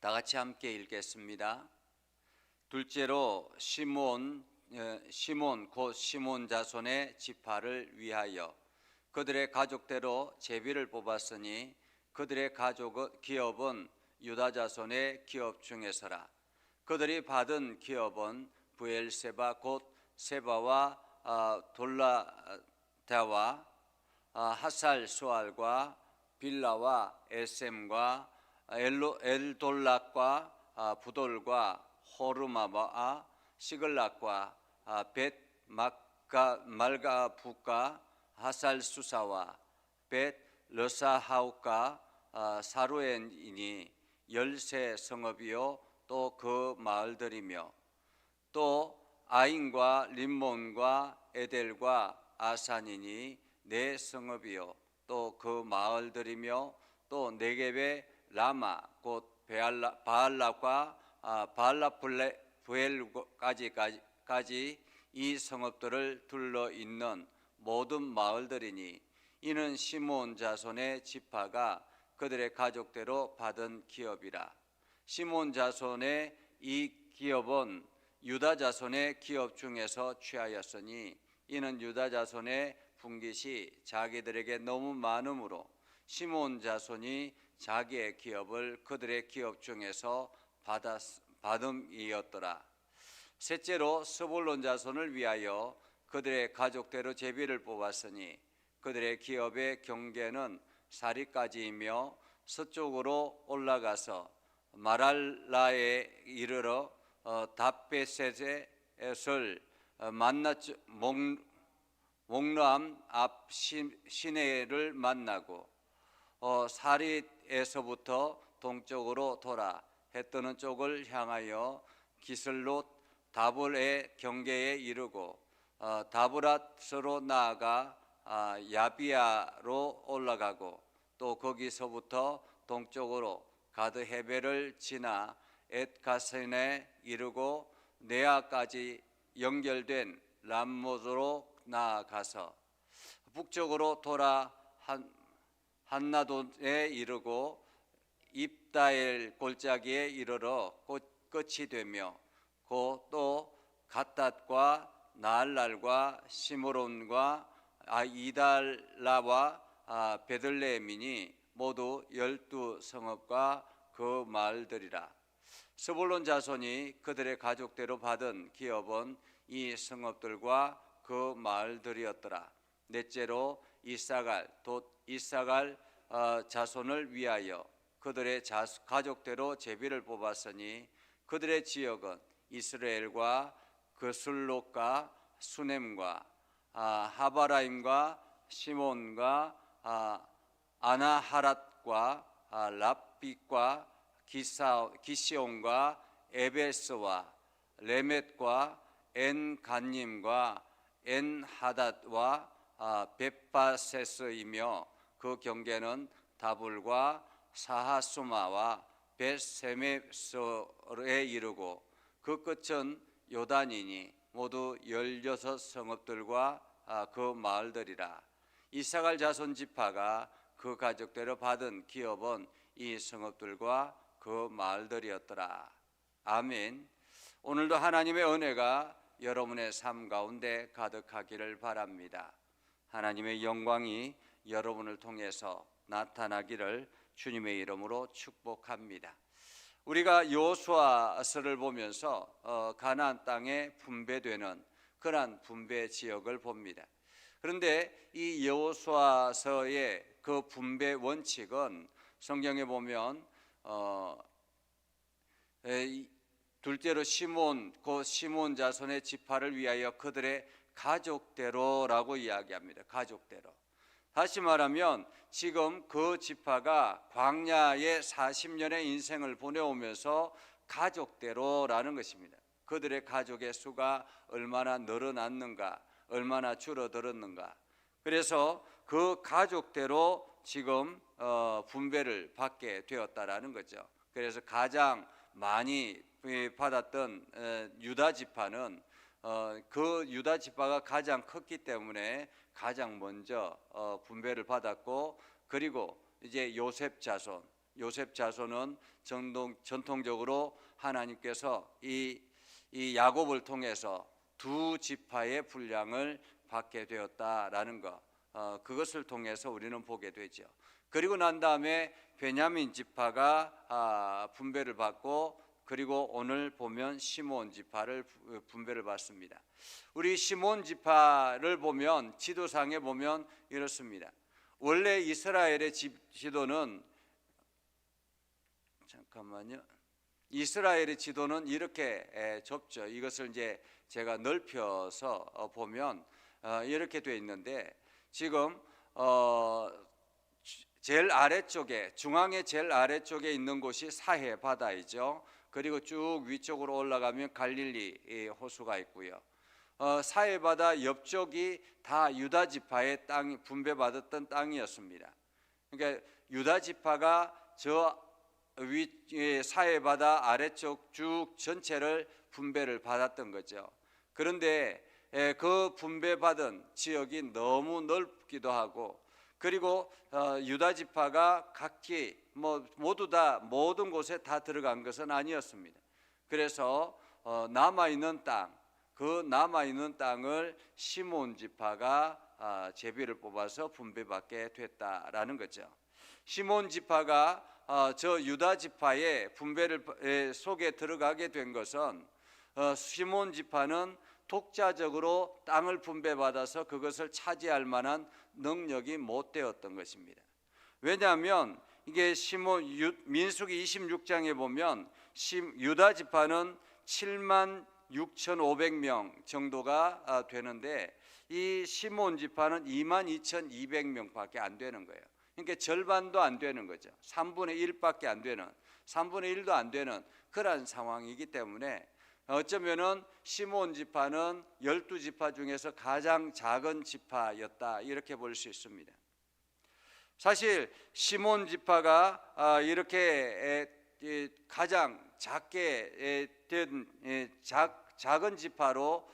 다 같이 함께 읽겠습니다. 둘째로 시몬 곧 시몬 자손의 지파를 위하여 그들의 가족대로 제비를 뽑았으니 그들의 기업은 유다 자손의 기업 중에서라. 그들이 받은 기업은 브엘세바 곧 세바와 돌라다와 하살 수알과 빌라와 에셈과 엘돌락과 부돌과 호르마와 시글락과 벳 말가붓과 하살 수사와 벳 러사하우과 사루엔이니 13 성읍이요 또 그 마을들이며 또 아인과 림몬과 에델과 아산이니 4 성읍이요 또 그 마을들이며 또 네겝의 라마 곧 바알락과 바알라부엘까지 이 성읍들을 둘러 있는 모든 마을들이니 이는 시몬 자손의 지파가 그들의 가족대로 받은 기업이라. 시몬 자손의 이 기업은 유다 자손의 기업 중에서 취하였으니 이는 유다 자손의 분깃이 자기들에게 너무 많으므로 시몬 자손이 자기의 기업을 그들의 기업 중에서 받음이었더라. 셋째로 스불론 자손을 위하여 그들의 가족대로 제비를 뽑았으니 그들의 기업의 경계는 사리까지이며 서쪽으로 올라가서 마랄라에 이르러 답베셋을 만나 목람 앞 시내를 만나고 사릿에서부터 동쪽으로 돌아 해 뜨는 쪽을 향하여 기슬롯 다볼의 경계에 이르고 다브랏으로 나아가 야비아로 올라가고 또 거기서부터 동쪽으로 가드 헤벨을 지나 엣가센에 이르고 네아까지 연결된 람못으로 나아가서 북쪽으로 돌아 한나돈에 이르고 입다엘 골짜기에 이르러 끝이 되며 또 갓닷과 나알랄과 시므론과 이달라와 베들레헴이니 모두 12 성읍과 그 마을들이라. 스불론 자손이 그들의 가족대로 받은 기업은 이 성읍들과 그 마을들이었더라. 넷째로 이사갈 자손을 위하여 그들의 가족대로 제비를 뽑았으니 그들의 지역은 이스라엘과 그술롯과 수넴과 하바라임과 시몬과 아나하랏과 랍빗과 기시온과 에베스와 레멧과 엔간님과 엔하닷과 벳바세스이며 그 경계는 다불과 사하수마와 벳세메스에 이르고 그 끝은 요단이니 모두 16 성읍들과 그 마을들이라. 이사갈 자손 지파가 그 가족대로 받은 기업은 이 성읍들과 그 마을들이었더라. 아멘. 오늘도 하나님의 은혜가 여러분의 삶 가운데 가득하기를 바랍니다. 하나님의 영광이 여러분을 통해서 나타나기를 주님의 이름으로 축복합니다. 우리가 여호수아서를 보면서 가나안 땅에 분배되는 그러한 분배 지역을 봅니다. 그런데 이 여호수아서의 그 분배 원칙은 성경에 보면 둘째로 곧 시몬 자손의 지파를 위하여 그들의 가족대로라고 이야기합니다. 가족대로. 다시 말하면 지금 그 지파가 광야에 40년의 인생을 보내오면서 가족대로라는 것입니다. 그들의 가족의 수가 얼마나 늘어났는가, 얼마나 줄어들었는가. 그래서 그 가족대로 지금 분배를 받게 되었다라는 거죠. 그래서 가장 많이 받았던 유다 지파는 그 유다 지파가 가장 컸기 때문에 가장 먼저 분배를 받았고, 그리고 이제 요셉 자손, 요셉 자손은 전통적으로 하나님께서 이 야곱을 통해서 두 지파의 분량을 받게 되었다라는 것, 그것을 통해서 우리는 보게 되죠. 그리고 난 다음에 베냐민 지파가 분배를 받고, 그리고 오늘 보면 시몬 지파를 분배를 받습니다. 우리 시몬 지파를 보면 지도상에 보면 이렇습니다. 원래 이스라엘의 지도는, 잠깐만요. 이스라엘의 지도는 이렇게 좁죠. 이것을 이제 제가 넓혀서 보면 이렇게 되어 있는데, 지금 제일 아래쪽에, 중앙의 제일 아래쪽에 있는 곳이 사해 바다이죠. 그리고 쭉 위쪽으로 올라가면 갈릴리 호수가 있고요. 사해 바다 옆쪽이 다 유다 지파의 땅, 분배받았던 땅이었습니다. 그러니까 유다 지파가 저 사해 바다 아래쪽 쭉 전체를 분배를 받았던 거죠. 그런데 그 분배받은 지역이 너무 넓기도 하고, 그리고 유다 지파가 각기 모두 다 모든 곳에 다 들어간 것은 아니었습니다. 그래서 남아있는 땅, 그 남아있는 땅을 시몬 지파가 제비를 뽑아서 분배받게 됐다라는 거죠. 시몬 지파가 저 유다 지파의 분배를 속에 들어가게 된 것은, 시몬 지파는 독자적으로 땅을 분배받아서 그것을 차지할 만한 능력이 못 되었던 것입니다. 왜냐하면 이게 민수기 26장에 보면 유다 지파는 7만 6,500명 정도가 되는데, 이 시몬 지파는 22,200명밖에 안 되는 거예요. 그러니까 절반도 안 되는 거죠. 3분의 1밖에 안 되는, 3분의 1도 안 되는 그런 상황이기 때문에 어쩌면은 시몬 지파는 12지파 중에서 가장 작은 지파였다, 이렇게 볼 수 있습니다. 사실 시몬 지파가 이렇게 가장 작게 된 작은 지파로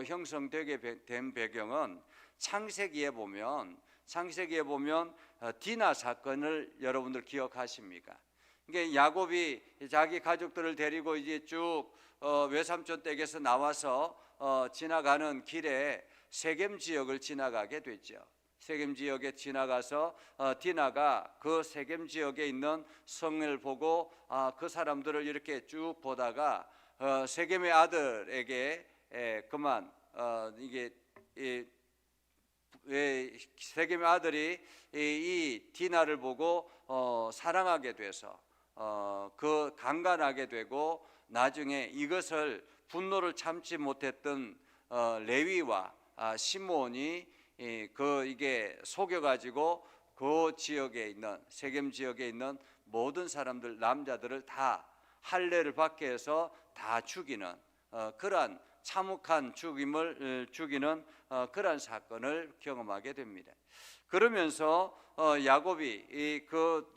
형성되게 된 배경은 창세기에 보면 디나 사건을 여러분들 기억하십니까? 그러니까 야곱이 자기 가족들을 데리고 이제 쭉 외삼촌 댁에서 나와서 지나가는 길에 세겜 지역을 지나가게 됐죠. 세겜 지역에 지나가서 디나가 그 세겜 지역에 있는 성을 보고 그 사람들을 이렇게 쭉 보다가 세겜의 아들에게 그만 이게 세겜의 아들이 이 디나를 보고 사랑하게 돼서 그 강간하게 되고, 나중에 이것을 분노를 참지 못했던 레위와 시몬이 이게 속여가지고 그 지역에 있는 세겜 지역에 있는 모든 사람들, 남자들을 다 할례를 받게 해서 다 죽이는 그러한 참혹한 죽이는 그러한 사건을 경험하게 됩니다. 그러면서 야곱이 그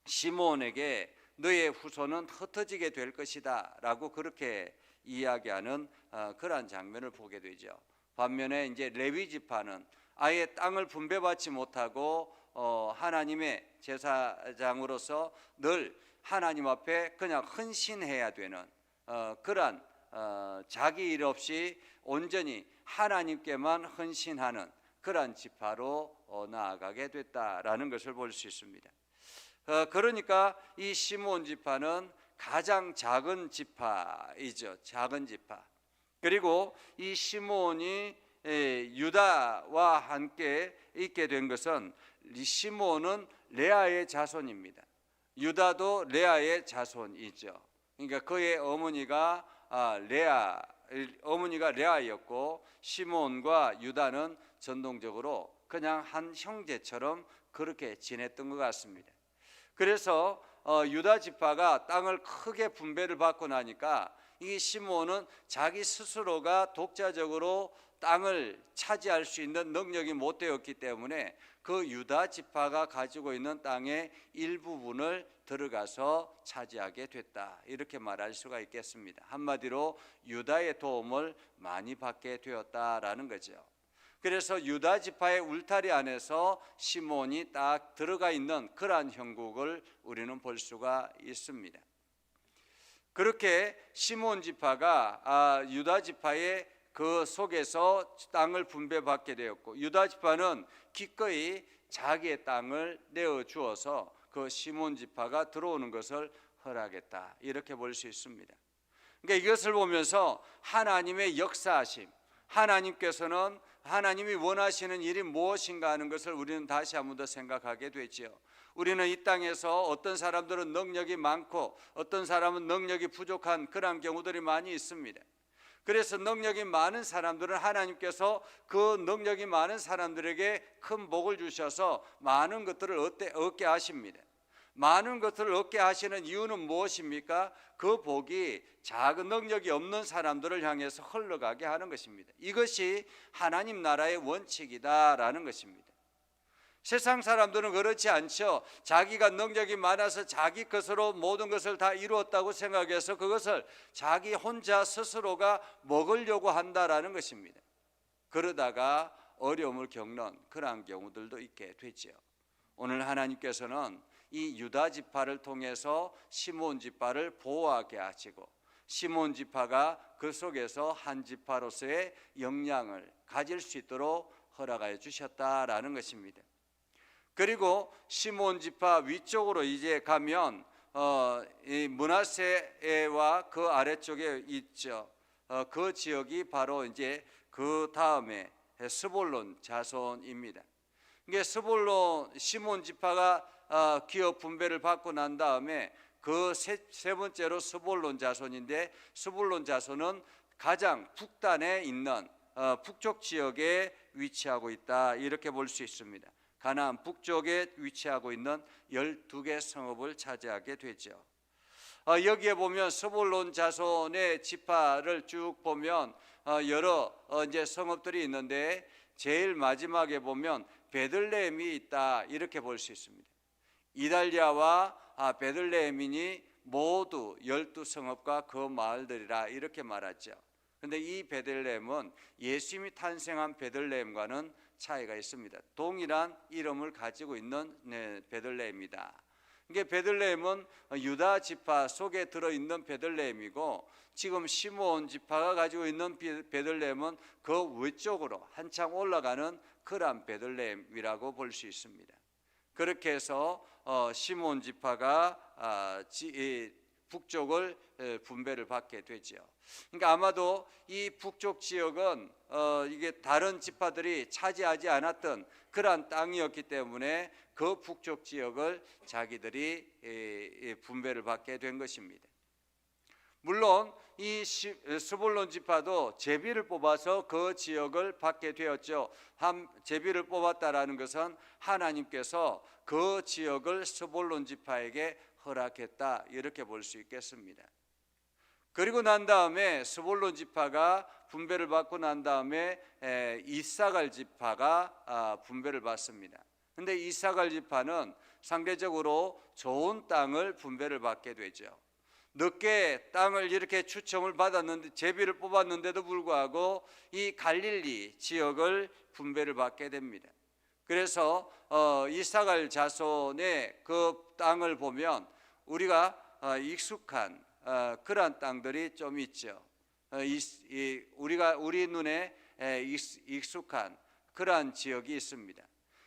시몬에게 너의 후손은 흩어지게 될 것이다 라고 그렇게 이야기하는 그러한 장면을 보게 되죠. 반면에 이제 레위 지파는 아예 땅을 분배받지 못하고 하나님의 제사장으로서 늘 하나님 앞에 그냥 헌신해야 되는 그러한 자기 일 없이 온전히 하나님께만 헌신하는 그러한 지파로 나아가게 됐다라는 것을 볼 수 있습니다. 그러니까 이 시므온 지파는 가장 작은 지파이죠. 작은 지파. 그리고 이 시므온이 유다와 함께 있게 된 것은, 이 시므온은 레아의 자손입니다. 유다도 레아의 자손이죠. 그러니까 그의 어머니가 레아였고, 시므온과 유다는 전통적으로 그냥 한 형제처럼 그렇게 지냈던 것 같습니다. 그래서 유다 지파가 땅을 크게 분배를 받고 나니까 이 시므온은 자기 스스로가 독자적으로 땅을 차지할 수 있는 능력이 못 되었기 때문에 그 유다 지파가 가지고 있는 땅의 일부분을 들어가서 차지하게 됐다, 이렇게 말할 수가 있겠습니다. 한마디로 유다의 도움을 많이 받게 되었다라는 거죠. 그래서 유다 지파의 울타리 안에서 시몬이 딱 들어가 있는 그러한 형국을 우리는 볼 수가 있습니다. 그렇게 시몬 지파가 유다 지파의 그 속에서 땅을 분배받게 되었고, 유다 지파는 기꺼이 자기의 땅을 내어 주어서 그 시몬 지파가 들어오는 것을 허락했다, 이렇게 볼 수 있습니다. 그러니까 이것을 보면서 하나님의 역사하심, 하나님께서는 하나님이 원하시는 일이 무엇인가 하는 것을 우리는 다시 한 번 더 생각하게 되지요. 우리는 이 땅에서 어떤 사람들은 능력이 많고 어떤 사람은 능력이 부족한 그런 경우들이 많이 있습니다. 그래서 능력이 많은 사람들은 하나님께서 그 능력이 많은 사람들에게 큰 복을 주셔서 많은 것들을 얻게 하십니다. 많은 것들을 얻게 하시는 이유는 무엇입니까? 그 복이 작은 능력이 없는 사람들을 향해서 흘러가게 하는 것입니다. 이것이 하나님 나라의 원칙이다라는 것입니다. 세상 사람들은 그렇지 않죠. 자기가 능력이 많아서 자기 것으로 모든 것을 다 이루었다고 생각해서 그것을 자기 혼자 스스로가 먹으려고 한다라는 것입니다. 그러다가 어려움을 겪는 그러한 경우들도 있게 되죠. 오늘 하나님께서는 이 유다 지파를 통해서 시몬 지파를 보호하게 하시고, 시몬 지파가 그 속에서 한 지파로서의 역량을 가질 수 있도록 허락하여 주셨다라는 것입니다. 그리고 시몬 지파 위쪽으로 이제 가면 이 므낫세와 그 아래쪽에 있죠. 그 지역이 바로 이제 그 다음에 스볼론 자손입니다. 이게 스볼론 시몬 지파가 기업 분배를 받고 난 다음에 그 세 번째로 스볼론 자손인데, 스볼론 자손은 가장 북단에 있는 북쪽 지역에 위치하고 있다, 이렇게 볼 수 있습니다. 가나안 북쪽에 위치하고 있는 12개 성읍을 차지하게 되죠. 여기에 보면 스볼론 자손의 지파를 쭉 보면 여러 이제 성읍들이 있는데, 제일 마지막에 보면 베들레헴이 있다, 이렇게 볼 수 있습니다. 이달리아와 베들레헴이니 모두 12성읍과 그 마을들이라 이렇게 말하죠. 그런데 이 베들레헴은 예수님이 탄생한 베들레헴과는 차이가 있습니다. 동일한 이름을 가지고 있는 베들레헴이다. 이게 베들레헴은 유다 지파 속에 들어있는 베들레헴이고, 지금 시므온 지파가 가지고 있는 베들레헴은 그 위쪽으로 한참 올라가는 그러한 베들레헴이라고 볼 수 있습니다. 그렇게 해서 시므온 지파가 북쪽을 분배를 받게 되죠. 그러니까 아마도 이 북쪽 지역은 이게 다른 지파들이 차지하지 않았던 그러한 땅이었기 때문에 그 북쪽 지역을 자기들이 분배를 받게 된 것입니다. 물론 이 스불론 지파도 제비를 뽑아서 그 지역을 받게 되었죠. 제비를 뽑았다라는 것은 하나님께서 그 지역을 스불론 지파에게 허락했다, 이렇게 볼 수 있겠습니다. 그리고 난 다음에 스불론 지파가 분배를 받고 난 다음에 이사갈 지파가 분배를 받습니다. 그런데 이사갈 지파는 상대적으로 좋은 땅을 분배를 받게 되죠. 늦게 땅을 이렇게 추첨을 받았는데, 제비를 뽑았는데도 불구하고 이 갈릴리 지역을 분배를 받게 됩니다. 그래서 이사갈 자손의 그 땅을 보면 우리가 익숙한 그러한 땅들이 좀 있죠. 우리 눈에 익숙한 그러한 지역이 있습니다.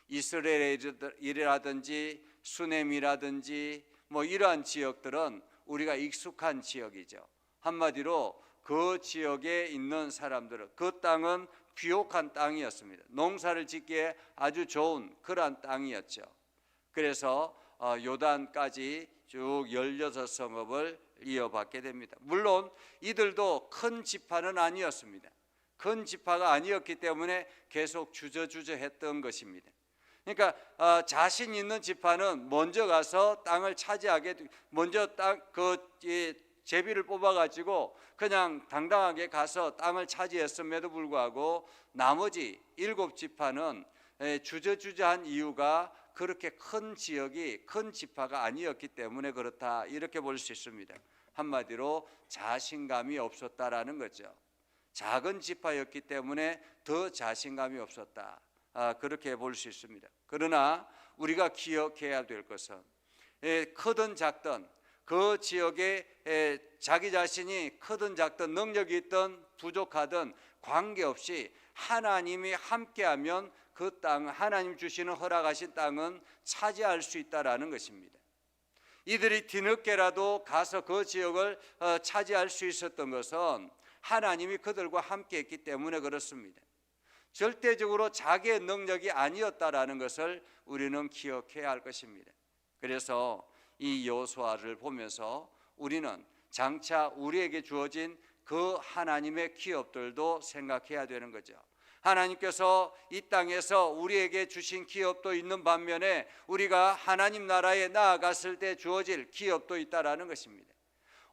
이스라엘이라든지 수넴이라든지 뭐 이러한 지역들은 우리가 익숙한 지역이죠. 한마디로 그 지역에 있는 사람들은 그 땅은 비옥한 땅이었습니다. 농사를 짓기에 아주 좋은 그러한 땅이었죠. 그래서 요단까지 쭉 16성읍을 이어받게 됩니다. 물론 이들도 큰 지파는 아니었습니다. 큰 지파가 아니었기 때문에 계속 주저주저했던 것입니다. 그러니까 자신 있는 지파는 먼저 가서 땅을 차지하게, 먼저 제비를 뽑아가지고 그냥 당당하게 가서 땅을 차지했음에도 불구하고 나머지 7지파는 주저주저한 이유가 그렇게 큰 지역이 큰 지파가 아니었기 때문에 그렇다, 이렇게 볼 수 있습니다. 한마디로 자신감이 없었다라는 거죠. 작은 지파였기 때문에 더 자신감이 없었다. 그렇게 볼 수 있습니다. 그러나 우리가 기억해야 될 것은 크든 작든 그 지역에 자기 자신이 크든 작든 능력이 있든 부족하든 관계없이 하나님이 함께하면 그 땅, 하나님 주시는 허락하신 땅은 차지할 수 있다라는 것입니다. 이들이 뒤늦게라도 가서 그 지역을 차지할 수 있었던 것은 하나님이 그들과 함께했기 때문에 그렇습니다. 절대적으로 자기의 능력이 아니었다라는 것을 우리는 기억해야 할 것입니다. 그래서 이 여호수아를 보면서 우리는 장차 우리에게 주어진 그 하나님의 기업들도 생각해야 되는 거죠. 하나님께서 이 땅에서 우리에게 주신 기업도 있는 반면에 우리가 하나님 나라에 나아갔을 때 주어질 기업도 있다라는 것입니다.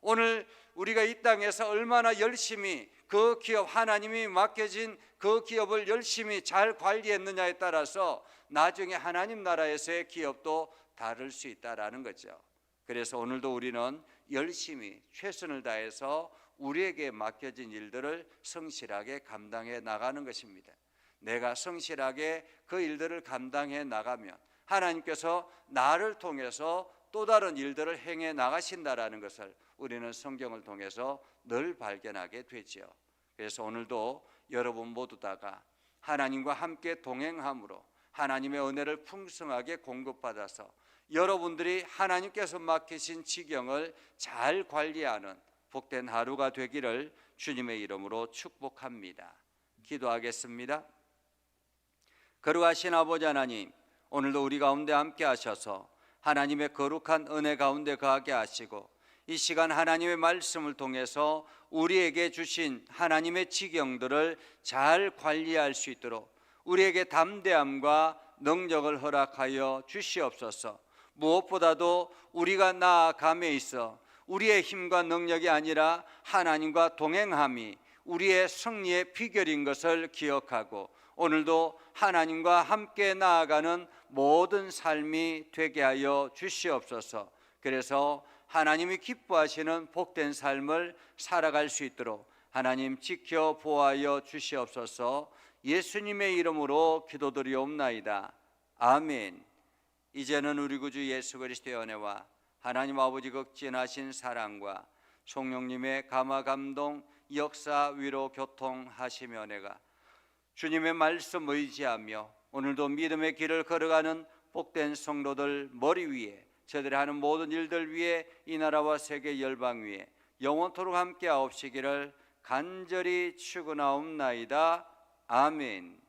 오늘 우리가 이 땅에서 얼마나 열심히 그 기업, 하나님이 맡겨진 그 기업을 열심히 잘 관리했느냐에 따라서 나중에 하나님 나라에서의 기업도 다를 수 있다라는 거죠. 그래서 오늘도 우리는 열심히 최선을 다해서 우리에게 맡겨진 일들을 성실하게 감당해 나가는 것입니다. 내가 성실하게 그 일들을 감당해 나가면 하나님께서 나를 통해서 또 다른 일들을 행해 나가신다라는 것을 우리는 성경을 통해서 늘 발견하게 되죠. 그래서 오늘도 여러분 모두 다가 하나님과 함께 동행함으로 하나님의 은혜를 풍성하게 공급받아서 여러분들이 하나님께서 맡기신 지경을 잘 관리하는 복된 하루가 되기를 주님의 이름으로 축복합니다. 기도하겠습니다. 거룩하신 아버지 하나님, 오늘도 우리 가운데 함께 하셔서 하나님의 거룩한 은혜 가운데 거하게 하시고 이 시간 하나님의 말씀을 통해서 우리에게 주신 하나님의 지경들을 잘 관리할 수 있도록 우리에게 담대함과 능력을 허락하여 주시옵소서. 무엇보다도 우리가 나아감에 있어 우리의 힘과 능력이 아니라 하나님과 동행함이 우리의 승리의 비결인 것을 기억하고 오늘도 하나님과 함께 나아가는 모든 삶이 되게 하여 주시옵소서. 그래서 하나님이 기뻐하시는 복된 삶을 살아갈 수 있도록 하나님 지켜 보호하여 주시옵소서. 예수님의 이름으로 기도드리옵나이다. 아멘. 이제는 우리 구주 예수 그리스도의 은혜와 하나님 아버지 극진하신 사랑과 성령님의 감화 감동 역사 위로 교통하시며 은혜가 주님의 말씀 의지하며 오늘도 믿음의 길을 걸어가는 복된 성도들 머리 위에 저들이 하는 모든 일들 위에 이 나라와 세계 열방 위에 영원토록 함께 하옵시기를 간절히 축원하옵나이다. 아멘.